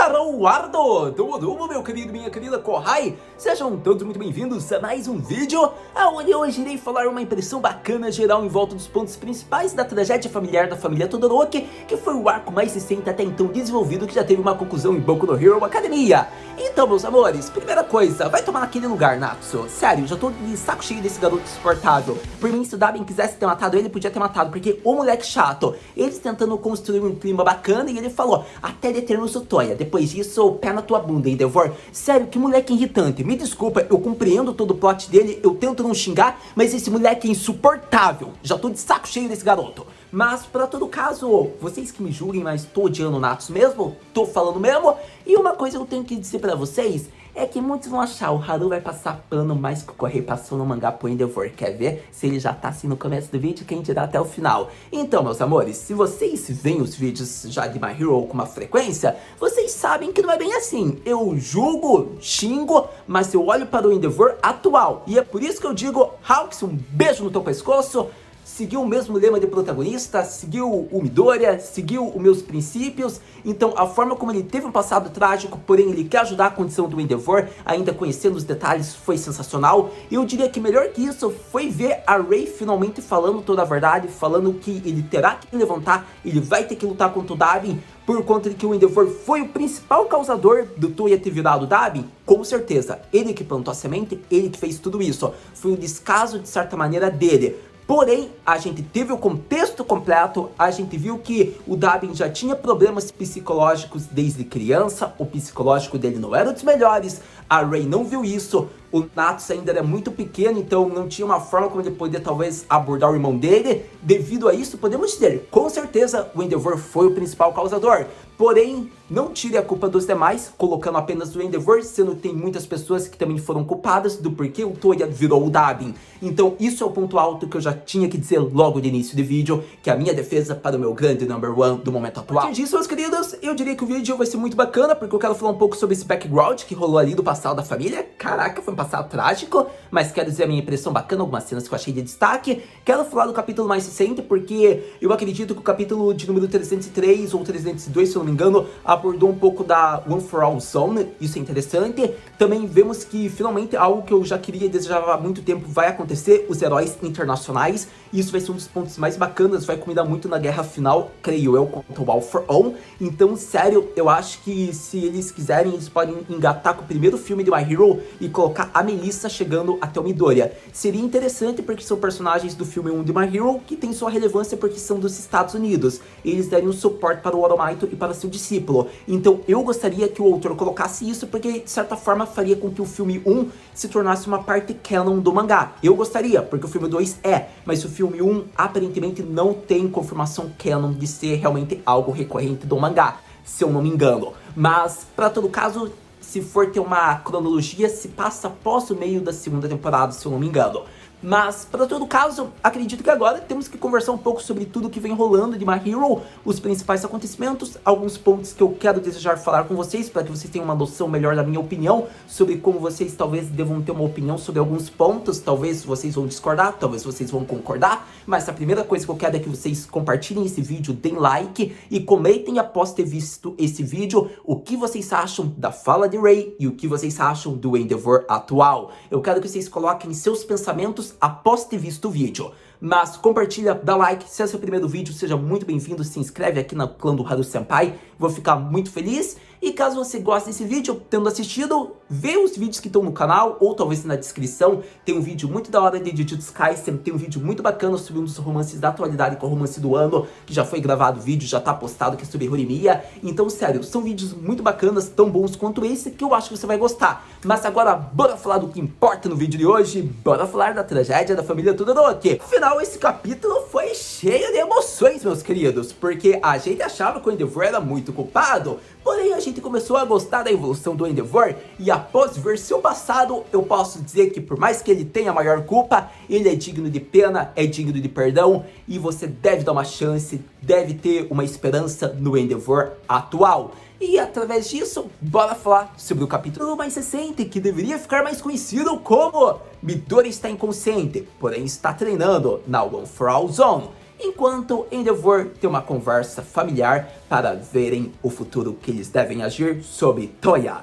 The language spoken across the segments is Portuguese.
Haruardo! Domo, meu querido, minha querida Kohai! Sejam todos muito bem-vindos a mais um vídeo, onde hoje irei falar uma impressão bacana geral em volta dos pontos principais da tragédia familiar da família Todoroki, que foi o arco mais recente até então desenvolvido que já teve uma conclusão em Boku no Hero Academia. Então, meus amores, primeira coisa, vai tomar naquele lugar, Natsu. Sério, já tô de saco cheio desse garoto insuportável. Por mim, se o Dabin quisesse ter matado ele, podia ter matado, porque o moleque chato, eles tentando construir um clima bacana e ele falou, até determos o Toya, depois disso, pé na tua bunda, Endeavor. Sério, que moleque irritante. Me desculpa, eu compreendo todo o plot dele, eu tento não xingar, mas esse moleque é insuportável. Já tô de saco cheio desse garoto. Mas, pra todo caso, vocês que me julguem, mas tô odiando o Natsu mesmo, tô falando mesmo. E uma coisa que eu tenho que dizer pra vocês é que muitos vão achar o Haru vai passar pano mais que o Correio passou no mangá pro Endeavor. Quer ver? Se ele já tá assim no começo do vídeo, quem dirá até o final. Então, meus amores, se vocês veem os vídeos já de My Hero com uma frequência, vocês sabem que não é bem assim. Eu julgo, xingo, mas eu olho para o Endeavor atual. E é por isso que eu digo, Hawks, um beijo no teu pescoço. Seguiu o mesmo lema de protagonista, seguiu o Midoriya, seguiu os meus princípios. Então a forma como ele teve um passado trágico, porém ele quer ajudar a condição do Endeavor, ainda conhecendo os detalhes, foi sensacional. E eu diria que melhor que isso foi ver a Rei finalmente falando toda a verdade, falando que ele terá que levantar, ele vai ter que lutar contra o Dabin, por conta de que o Endeavor foi o principal causador do Toya ter virado o Dabin. Com certeza, ele que plantou a semente, ele que fez tudo isso. Foi um descaso de certa maneira dele. Porém, a gente teve o contexto completo, a gente viu que o Dabin já tinha problemas psicológicos desde criança, o psicológico dele não era dos melhores, a Rei não viu isso, o Natsu ainda era muito pequeno, então não tinha uma forma como ele poder talvez abordar o irmão dele. Devido a isso, podemos dizer, com certeza o Endeavor foi o principal causador. Porém, não tire a culpa dos demais, colocando apenas o Endeavor, sendo que tem muitas pessoas que também foram culpadas do porquê o Toya virou o Dabin. Então isso é o ponto alto que eu já tinha que dizer logo de início do vídeo, que é a minha defesa para o meu grande number one do momento atual. A partir disso, meus queridos, eu diria que o vídeo vai ser muito bacana, porque eu quero falar um pouco sobre esse background que rolou ali do passado da família. Caraca, foi um passado trágico, mas quero dizer a minha impressão bacana, algumas cenas que eu achei de destaque. Quero falar do capítulo mais recente, porque eu acredito que o capítulo de número 303 ou 302, se eu não me engano, abordou um pouco da One for All Zone, isso é interessante. Também vemos que finalmente algo que eu já queria e desejava há muito tempo vai acontecer, os heróis internacionais. Isso vai ser um dos pontos mais bacanas, vai combinar muito na guerra final, creio eu, contra o All for All. Então, sério, eu acho que se eles quiserem, eles podem engatar com o primeiro filme de My Hero e colocar a Melissa chegando até o Midoriya. Seria interessante porque são personagens do filme 1 de My Hero que tem sua relevância porque são dos Estados Unidos. Eles dariam suporte para o Oromaito e para seu discípulo. Então eu gostaria que o autor colocasse isso porque de certa forma faria com que o filme 1 se tornasse uma parte canon do mangá. Eu gostaria, porque o filme 2 mas o filme 1 aparentemente não tem confirmação canon de ser realmente algo recorrente do mangá, se eu não me engano. Mas para todo caso, se for ter uma cronologia, se passa após o meio da segunda temporada, se eu não me engano. Mas, para todo caso, acredito que agora temos que conversar um pouco sobre tudo que vem rolando de My Hero, os principais acontecimentos, alguns pontos que eu quero desejar falar com vocês, para que vocês tenham uma noção melhor da minha opinião, sobre como vocês talvez devam ter uma opinião sobre alguns pontos, talvez vocês vão discordar, talvez vocês vão concordar, mas a primeira coisa que eu quero é que vocês compartilhem esse vídeo, deem like e comentem após ter visto esse vídeo, o que vocês acham da fala de Rei e o que vocês acham do Endeavor atual. Eu quero que vocês coloquem seus pensamentos após ter visto o vídeo. Mas compartilha, dá like, se é seu primeiro vídeo, seja muito bem-vindo, se inscreve aqui no clã do Haru Senpai, vou ficar muito feliz. E caso você goste desse vídeo, tendo assistido, vê os vídeos que estão no canal, ou talvez na descrição, tem um vídeo muito da hora de Jujutsu Kaisen, tem um vídeo muito bacana sobre um dos romances da atualidade, que é o romance do ano, que já foi gravado o vídeo, já tá postado, que é sobre Horimiya. Então, sério, são vídeos muito bacanas, tão bons quanto esse, que eu acho que você vai gostar. Mas agora, bora falar do que importa no vídeo de hoje, bora falar da tragédia da família Todoroki. Afinal, esse capítulo foi cheio de emoções, meus queridos, porque a gente achava que o Endeavor era muito culpado, porém a gente começou a gostar da evolução do Endeavor, e após ver seu passado, eu posso dizer que por mais que ele tenha a maior culpa, ele é digno de pena, é digno de perdão, e você deve dar uma chance, deve ter uma esperança no Endeavor atual. E através disso, bora falar sobre o capítulo mais recente, que deveria ficar mais conhecido como Midoriya está inconsciente, porém está treinando na One for All Zone. enquanto Endeavor tem uma conversa familiar para verem o futuro que eles devem agir sobre Toya.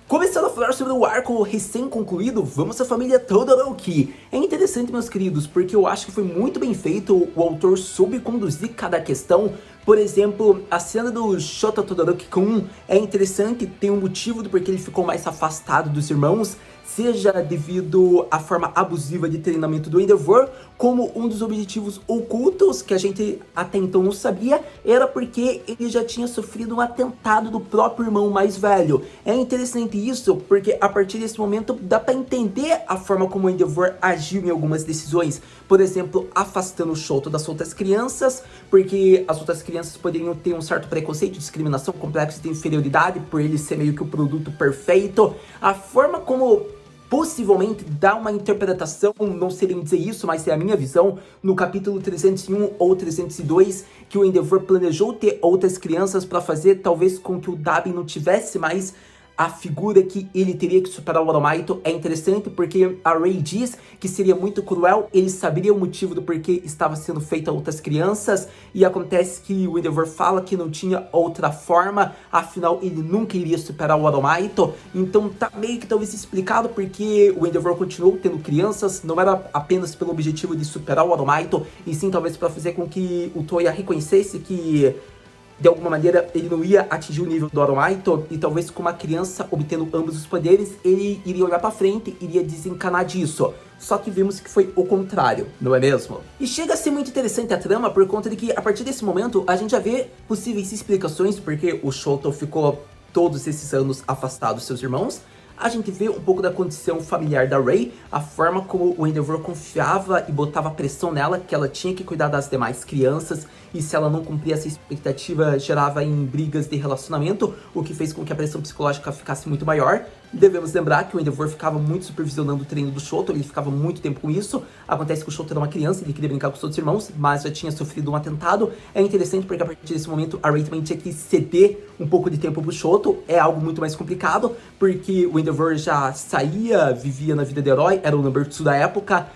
Começando a falar sobre o arco recém-concluído, vamos à família Todoroki. É interessante, meus queridos, porque eu acho que foi muito bem feito, o autor soube conduzir cada questão. Por exemplo, a cena do Shota Todoroki-kun é interessante, tem um motivo do porquê ele ficou mais afastado dos irmãos, seja devido à forma abusiva de treinamento do Endeavor, como um dos objetivos ocultos que a gente até então não sabia, era porque ele já tinha sofrido um atentado do próprio irmão mais velho. É interessante isso, porque a partir desse momento dá pra entender a forma como o Endeavor agiu em algumas decisões. Por exemplo, afastando o Shoto das outras crianças, porque as outras crianças poderiam ter um certo preconceito, discriminação, complexo de inferioridade, por ele ser meio que o produto perfeito. A forma como possivelmente dá uma interpretação, não seria dizer isso, mas é a minha visão, no capítulo 301 ou 302, que o Endeavor planejou ter outras crianças para fazer talvez com que o Dabi não tivesse mais a figura que ele teria que superar o Oromaito. É interessante porque a Rei diz que seria muito cruel, ele saberia o motivo do porquê estava sendo feito a outras crianças, e acontece que o Endeavor fala que não tinha outra forma, afinal ele nunca iria superar o Oromaito, então tá meio que talvez explicado porque o Endeavor continuou tendo crianças, não era apenas pelo objetivo de superar o Oromaito, e sim talvez para fazer com que o Toya reconhecesse que de alguma maneira ele não ia atingir o nível do Oromaito, e talvez com uma criança obtendo ambos os poderes, ele iria olhar pra frente, iria desencanar disso. Só que vimos que foi o contrário, não é mesmo? E chega a ser muito interessante a trama por conta de que a partir desse momento a gente já vê possíveis explicações porque o Shoto ficou todos esses anos afastado dos seus irmãos. A gente vê um pouco da condição familiar da Rei, a forma como o Endeavor confiava e botava pressão nela, que ela tinha que cuidar das demais crianças, e se ela não cumpria essa expectativa, gerava em brigas de relacionamento, o que fez com que a pressão psicológica ficasse muito maior. Devemos lembrar que o Endeavor ficava muito supervisionando o treino do Shoto, ele ficava muito tempo com isso. Acontece que o Shoto era uma criança, ele queria brincar com os outros irmãos, mas já tinha sofrido um atentado. É interessante porque a partir desse momento a Rei também tinha que ceder um pouco de tempo pro Shoto, é algo muito mais complicado, porque o Endeavor já saía, vivia na vida de herói, era o number 2 da época,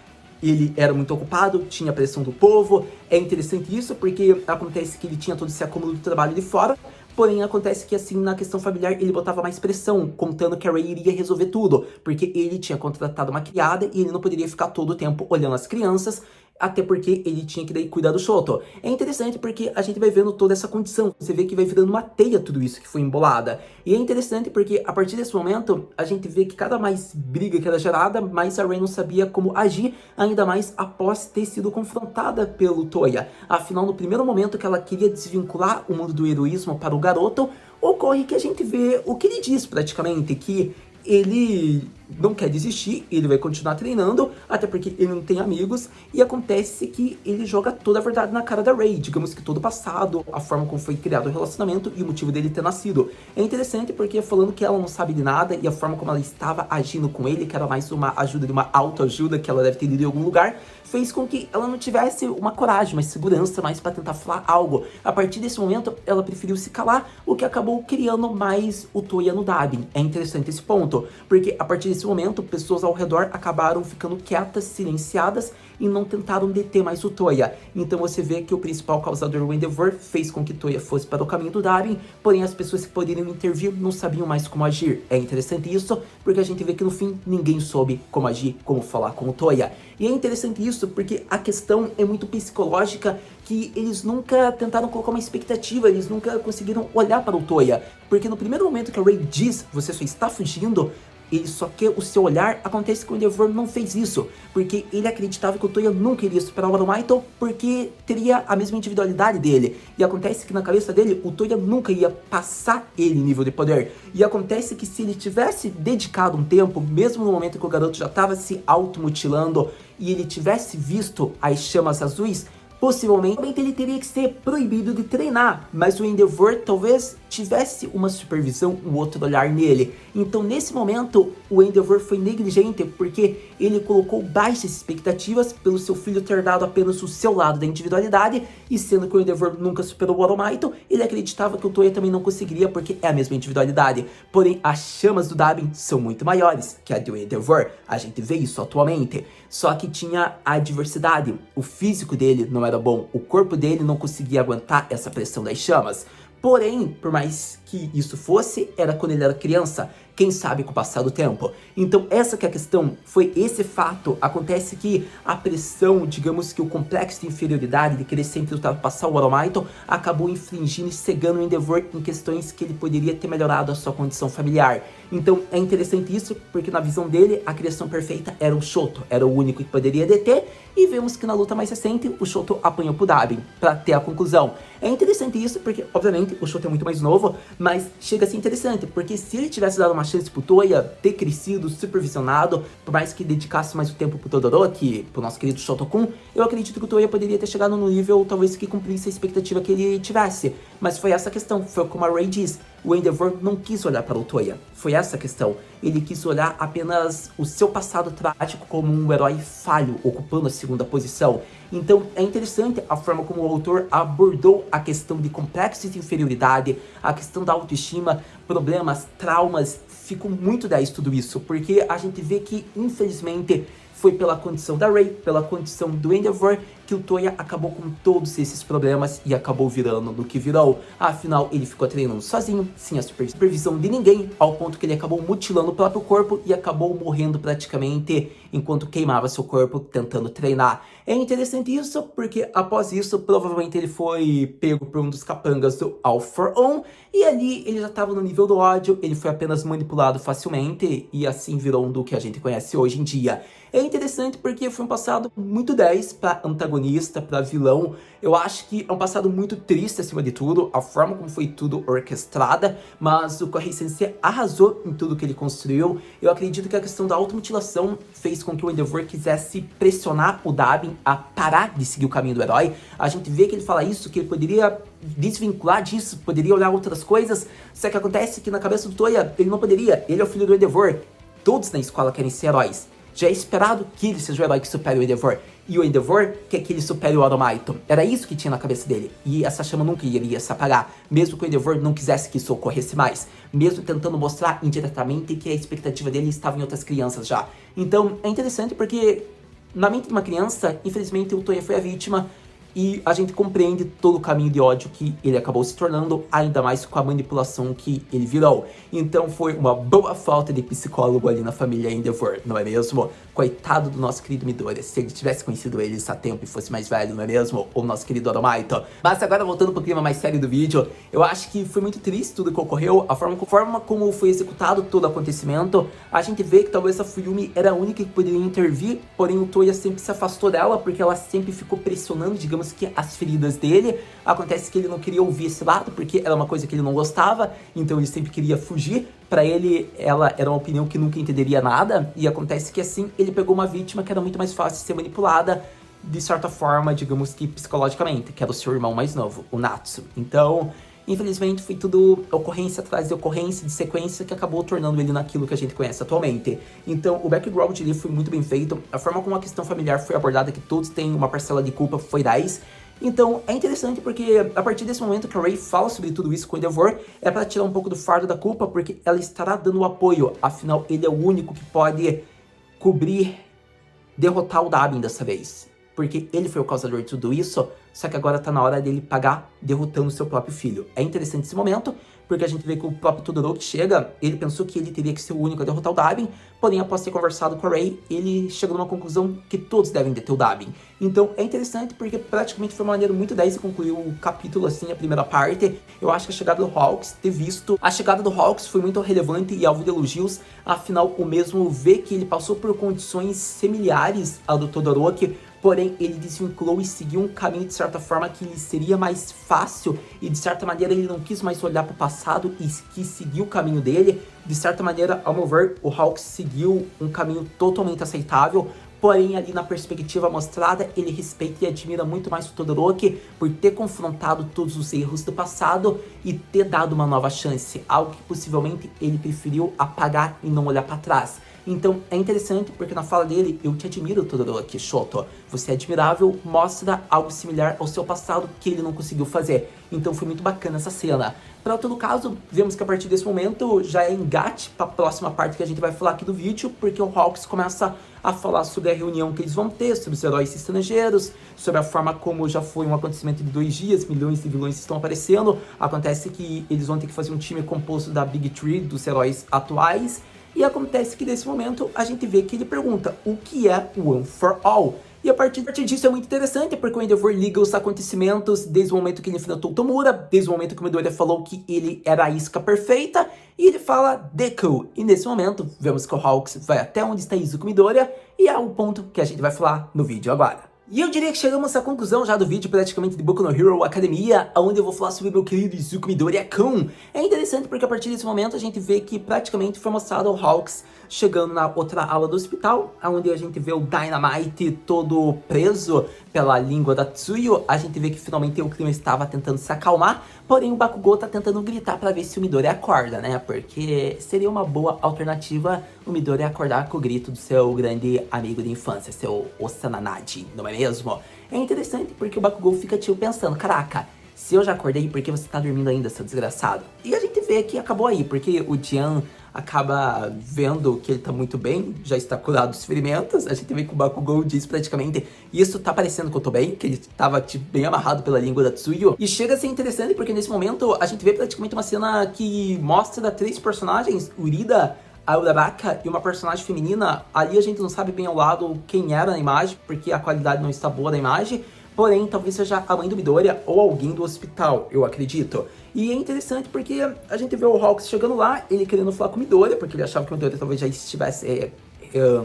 ele era muito ocupado, tinha a pressão do povo. É interessante isso porque acontece que ele tinha todo esse acúmulo de trabalho de fora, porém acontece que assim, na questão familiar, ele botava mais pressão, contando que a Rei iria resolver tudo, porque ele tinha contratado uma criada e ele não poderia ficar todo o tempo olhando as crianças, até porque ele tinha que daí cuidar do Shoto. É interessante porque a gente vai vendo toda essa condição, você vê que vai virando uma teia tudo isso que foi embolada. E é interessante porque a partir desse momento, a gente vê que cada mais briga que era gerada, mais a Rei não sabia como agir, ainda mais após ter sido confrontada pelo Toya. Afinal, no primeiro momento que ela queria desvincular o mundo do heroísmo para o garoto, ocorre que a gente vê o que ele diz praticamente, que ele não quer desistir, ele vai continuar treinando, até porque ele não tem amigos, e acontece que ele joga toda a verdade na cara da Rei, digamos que todo o passado, a forma como foi criado o relacionamento e o motivo dele ter nascido. É interessante porque falando que ela não sabe de nada e a forma como ela estava agindo com ele, que era mais uma ajuda de uma autoajuda que ela deve ter lido em algum lugar, fez com que ela não tivesse uma coragem, uma segurança mais para tentar falar algo. A partir desse momento, ela preferiu se calar, o que acabou criando mais o Toya no Dabi. É interessante esse ponto, porque a partir desse momento, pessoas ao redor acabaram ficando quietas, silenciadas e não tentaram deter mais o Toya. Então você vê que o principal causador, o Endeavor, fez com que Toya fosse para o caminho do Dabi, porém as pessoas que poderiam intervir não sabiam mais como agir. É interessante isso, porque a gente vê que no fim ninguém soube como agir, como falar com o Toya. E é interessante isso porque a questão é muito psicológica, que eles nunca tentaram colocar uma expectativa, eles nunca conseguiram olhar para o Toya. Porque no primeiro momento que a Rei diz, você só está fugindo, ele só quer o seu olhar, acontece que o Endeavor não fez isso, porque ele acreditava que o Toya nunca iria superar o Oromaito, porque teria a mesma individualidade dele, e acontece que na cabeça dele, o Toya nunca ia passar ele em nível de poder, e acontece que se ele tivesse dedicado um tempo, mesmo no momento que o garoto já estava se automutilando, e ele tivesse visto as chamas azuis, possivelmente ele teria que ser proibido de treinar, mas o Endeavor talvez tivesse uma supervisão, um outro olhar nele. Então nesse momento o Endeavor foi negligente porque ele colocou baixas expectativas pelo seu filho ter dado apenas o seu lado da individualidade, e sendo que o Endeavor nunca superou o Oromaito, ele acreditava que o Toya também não conseguiria porque é a mesma individualidade. Porém as chamas do Dabi são muito maiores que a do Endeavor, a gente vê isso atualmente, só que tinha a diversidade, o físico dele não era bom, o corpo dele não conseguia aguentar essa pressão das chamas. Porém, por mais que isso fosse, era quando ele era criança, quem sabe com o passar do tempo. Então essa que é a questão, foi esse fato. Acontece que a pressão, digamos que o complexo de inferioridade, de querer sempre ultrapassar o All Might, acabou infringindo e cegando o Endeavor em questões que ele poderia ter melhorado a sua condição familiar. Então é interessante isso, porque na visão dele, a criação perfeita era o Shoto, era o único que poderia deter, e vemos que na luta mais recente, o Shoto apanhou pro Dabin, pra ter a conclusão. É interessante isso, porque obviamente o Shoto é muito mais novo, mas chega a ser interessante, porque se ele tivesse dado uma chance pro Toya ter crescido, supervisionado, por mais que dedicasse mais o tempo pro Todoroki, pro nosso querido Shoto-kun, eu acredito que o Toya poderia ter chegado no nível, talvez, que cumprisse a expectativa que ele tivesse. Mas foi essa a questão, foi como a Ray diz, o Endeavor não quis olhar para o Toya, foi essa a questão. Ele quis olhar apenas o seu passado trágico como um herói falho, ocupando a segunda posição. Então é interessante a forma como o autor abordou a questão de complexos de inferioridade, a questão da autoestima, problemas, traumas. Ficou muito 10 tudo isso, porque a gente vê que, infelizmente, foi pela condição da Ray, pela condição do Endeavor, que o Toya acabou com todos esses problemas e acabou virando no que virou. Afinal, ele ficou treinando sozinho, sem a supervisão de ninguém, ao ponto que ele acabou mutilando o próprio corpo e acabou morrendo praticamente enquanto queimava seu corpo tentando treinar. É interessante isso, porque após isso, provavelmente ele foi pego por um dos capangas do All For One, e ali ele já estava no nível do ódio, ele foi apenas manipulado facilmente, e assim virou um do que a gente conhece hoje em dia. É interessante porque foi um passado muito 10 para antagonista, para vilão. Eu acho que é um passado muito triste acima de tudo, a forma como foi tudo orquestrada, mas o Kohei Sensei arrasou em tudo que ele construiu. Eu acredito que a questão da automutilação fez com que o Endeavor quisesse pressionar o Dabin a parar de seguir o caminho do herói. A gente vê que ele fala isso, que ele poderia desvincular disso, poderia olhar outras coisas, só que acontece que na cabeça do Toya, ele não poderia, ele é o filho do Endeavor, todos na escola querem ser heróis. Já é esperado que ele seja o herói que supere o Endeavor. E o Endeavor quer que ele supere o All Might. Era isso que tinha na cabeça dele. E essa chama nunca iria se apagar. Mesmo que o Endeavor não quisesse que isso ocorresse mais. Mesmo tentando mostrar indiretamente que a expectativa dele estava em outras crianças já. Então é interessante porque na mente de uma criança, infelizmente o Toya foi a vítima. E a gente compreende todo o caminho de ódio que ele acabou se tornando, ainda mais com a manipulação que ele virou. Então foi uma boa falta de psicólogo ali na família Endeavor, não é mesmo? Coitado do nosso querido Midoriya, se ele tivesse conhecido eles há tempo e fosse mais velho, não é mesmo? Ou nosso querido All Might. Mas agora voltando pro clima mais sério do vídeo, eu acho que foi muito triste tudo que ocorreu, a forma como foi executado todo o acontecimento. A gente vê que talvez a Fuyumi era a única que poderia intervir, porém o Toya sempre se afastou dela, porque ela sempre ficou pressionando, digamos que as feridas dele. Acontece que ele não queria ouvir esse lado, porque era uma coisa que ele não gostava, então ele sempre queria fugir. Pra ele, ela era uma opinião que nunca entenderia nada, e acontece que assim, ele pegou uma vítima que era muito mais fácil de ser manipulada, de certa forma, digamos que psicologicamente, que era o seu irmão mais novo, o Natsu. Então, infelizmente, foi tudo ocorrência atrás de ocorrência, de sequência, que acabou tornando ele naquilo que a gente conhece atualmente. Então, o background dele foi muito bem feito, a forma como a questão familiar foi abordada, que todos têm uma parcela de culpa, foi 10. Então, é interessante porque a partir desse momento que a Ray fala sobre tudo isso com o Endeavor, é para tirar um pouco do fardo da culpa, porque ela estará dando o apoio, afinal, ele é o único que pode derrotar o Dabin dessa vez. Porque ele foi o causador de tudo isso, só que agora tá na hora dele pagar derrotando seu próprio filho. É interessante esse momento, porque a gente vê que o próprio Todoroki chega, ele pensou que ele teria que ser o único a derrotar o Dabin, porém após ter conversado com a Ray, ele chegou numa conclusão que todos devem deter o Dabin. Então é interessante porque praticamente foi uma maneira muito 10 de concluir o capítulo, assim, a primeira parte. Eu acho que a chegada do Hawks, ter visto a chegada do Hawks foi muito relevante e alvo de elogios, afinal o mesmo vê que ele passou por condições similares ao do Todoroki, porém ele desvinculou e seguiu um caminho de certa forma que lhe seria mais fácil, e de certa maneira ele não quis mais olhar para o passado e quis seguir o caminho dele. De certa maneira, ao meu ver, o Hawks seguiu um caminho totalmente aceitável, porém ali na perspectiva mostrada, ele respeita e admira muito mais o Todoroki por ter confrontado todos os erros do passado e ter dado uma nova chance, algo que possivelmente ele preferiu apagar e não olhar para trás. Então é interessante porque na fala dele, eu te admiro, Todoroki Shoto, você é admirável, mostra algo similar ao seu passado que ele não conseguiu fazer. Então foi muito bacana essa cena. Para todo caso, vemos que a partir desse momento já é engate para a próxima parte que a gente vai falar aqui do vídeo, porque o Hawks começa a falar sobre a reunião que eles vão ter, sobre os heróis estrangeiros, sobre a forma como já foi um acontecimento de 2 dias, milhões de vilões estão aparecendo. Acontece que eles vão ter que fazer um time composto da Big Three, dos heróis atuais, e acontece que nesse momento a gente vê que ele pergunta o que é One for All. E a partir disso é muito interessante, porque o Endeavor liga os acontecimentos desde o momento que ele enfrentou o Tomura, desde o momento que o Midoriya falou que ele era a isca perfeita, e ele fala Deku. E nesse momento, vemos que o Hawks vai até onde está Izuku Midoriya, e é o ponto que a gente vai falar no vídeo agora. E eu diria que chegamos à conclusão já do vídeo praticamente de Boku no Hero Academia, onde eu vou falar sobre meu querido Izuku Midoriya-kun. É interessante porque a partir desse momento a gente vê que praticamente foi mostrado o Hawks chegando na outra ala do hospital, onde a gente vê o Dynamite todo preso pela língua da Tsuyu. A gente vê que finalmente o clima estava tentando se acalmar, porém o Bakugou tá tentando gritar para ver se o Midoriya acorda, né? Porque seria uma boa alternativa o Midoriya acordar com o grito do seu grande amigo de infância, seu Osananadi, não é mesmo? É interessante porque o Bakugou fica tipo pensando, caraca, se eu já acordei, por que você tá dormindo ainda, seu desgraçado? E a gente vê que acabou aí, porque o Jian acaba vendo que ele tá muito bem, já está curado dos ferimentos. A gente vê que o Bakugou diz praticamente, isso tá parecendo que eu tô bem, que ele tava tipo, bem amarrado pela língua da Tsuyu. E chega a ser interessante porque nesse momento a gente vê praticamente uma cena que mostra 3 personagens, Urida, a Uraraka e uma personagem feminina. Ali a gente não sabe bem ao lado quem era na imagem, porque a qualidade não está boa da imagem. Porém, talvez seja a mãe do Midoriya ou alguém do hospital, eu acredito. E é interessante porque a gente vê o Hawks chegando lá, ele querendo falar com o Midoriya, porque ele achava que o Midoriya talvez já estivesse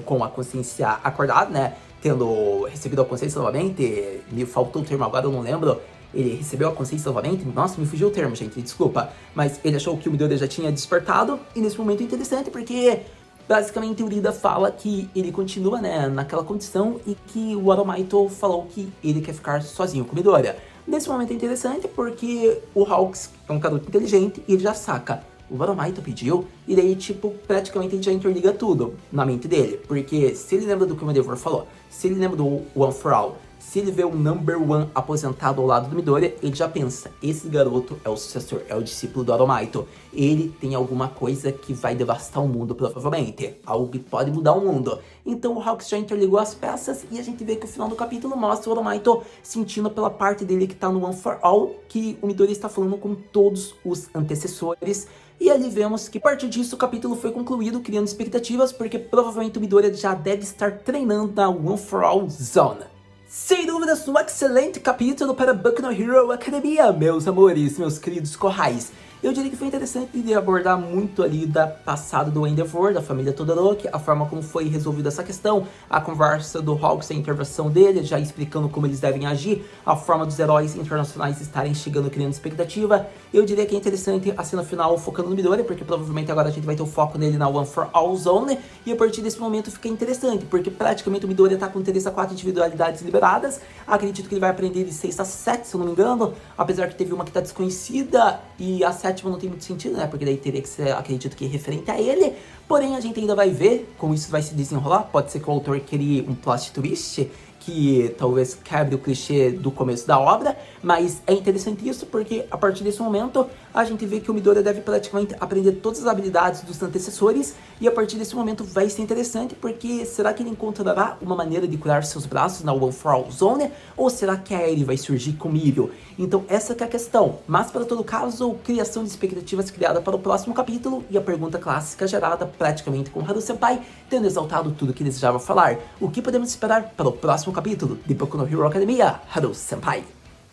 com a consciência acordada, né? Tendo recebido a consciência novamente, me faltou o termo agora, eu não lembro. Ele recebeu a consciência novamente? Nossa, me fugiu o termo, gente, desculpa. Mas ele achou que o Midoriya já tinha despertado, e nesse momento é interessante porque basicamente o Urida fala que ele continua, né, naquela condição e que o Oromaito falou que ele quer ficar sozinho com o Midoriya. Nesse momento é interessante porque o Hawks é um garoto inteligente e ele já saca. O Oromaito pediu, e daí, tipo, praticamente ele já interliga tudo na mente dele. Porque se ele lembra do que o Endeavor falou, se ele lembra do One for All, se ele vê o Number One aposentado ao lado do Midoriya, ele já pensa, esse garoto é o sucessor, é o discípulo do Oromaito. Ele tem alguma coisa que vai devastar o mundo, provavelmente. Algo que pode mudar o mundo. Então o Hawks já interligou as peças e a gente vê que o final do capítulo mostra o Oromaito sentindo pela parte dele que tá no One for All, que o Midoriya está falando com todos os antecessores. E ali vemos que a partir disso o capítulo foi concluído, criando expectativas, porque provavelmente o Midoriya já deve estar treinando na One for All Zone. Sem dúvidas, um excelente capítulo para Boku no Hero Academia, meus amores, meus queridos corrais. Eu diria que foi interessante de abordar muito ali da passado do Endeavor, da família Todoroki, a forma como foi resolvida essa questão, a conversa do Hawks, a intervenção dele, já explicando como eles devem agir, a forma dos heróis internacionais estarem chegando criando expectativa. Eu diria que é interessante a cena final focando no Midoriya, porque provavelmente agora a gente vai ter o foco nele na One for All Zone, e a partir desse momento fica interessante, porque praticamente o Midoriya tá com 3 a 4 individualidades liberadas. Acredito que ele vai aprender de 6 a 7, se eu não me engano, apesar que teve uma que tá desconhecida, e a 7 não tem muito sentido, né? Porque daí teria que ser, acredito que, referente a ele. Porém, a gente ainda vai ver como isso vai se desenrolar. Pode ser que o autor crie um plot twist que talvez quebre o clichê do começo da obra, mas é interessante isso porque a partir desse momento a gente vê que o Midoriya deve praticamente aprender todas as habilidades dos antecessores, e a partir desse momento vai ser interessante porque será que ele encontrará uma maneira de curar seus braços na One for All Zone, ou será que a Eri vai surgir com Milho? Então essa que é a questão, mas para todo caso, criação de expectativas criada para o próximo capítulo e a pergunta clássica gerada praticamente com Haru Senpai tendo exaltado tudo que desejava falar. O que podemos esperar para o próximo capítulo de Boku no Hero Academia, Haru Senpai?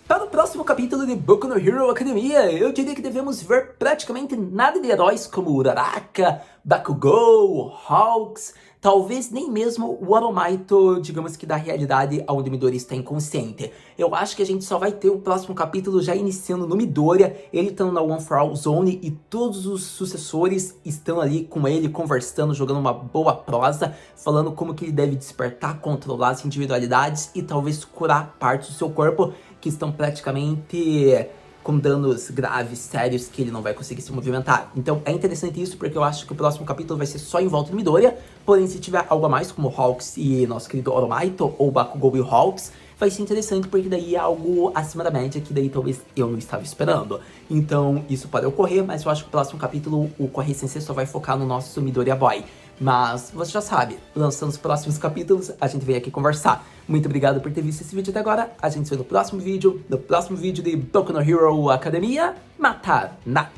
Para o próximo capítulo de Boku no Hero Academia, eu diria que devemos ver praticamente nada de heróis como Uraraka, Bakugou, Hawks, talvez nem mesmo o Oromaito, digamos que da realidade onde o Midoriya está inconsciente. Eu acho que a gente só vai ter o próximo capítulo já iniciando no Midoriya, ele estando na One for All Zone e todos os sucessores estão ali com ele, conversando, jogando uma boa prosa, falando como que ele deve despertar, controlar as individualidades e talvez curar partes do seu corpo que estão praticamente com danos graves, sérios, que ele não vai conseguir se movimentar. Então é interessante isso, porque eu acho que o próximo capítulo vai ser só em volta do Midoriya, porém se tiver algo a mais, como Hawks e nosso querido Oromaito, ou Bakugou e Hawks, vai ser interessante porque daí é algo acima da média que daí talvez eu não estava esperando. Então isso pode ocorrer, mas eu acho que o próximo capítulo o Correio Sensei só vai focar no nosso Midoriya Boy. Mas você já sabe, lançando os próximos capítulos, a gente vem aqui conversar. Muito obrigado por ter visto esse vídeo até agora. A gente se vê no próximo vídeo de Boku no Hero Academia Matar Na.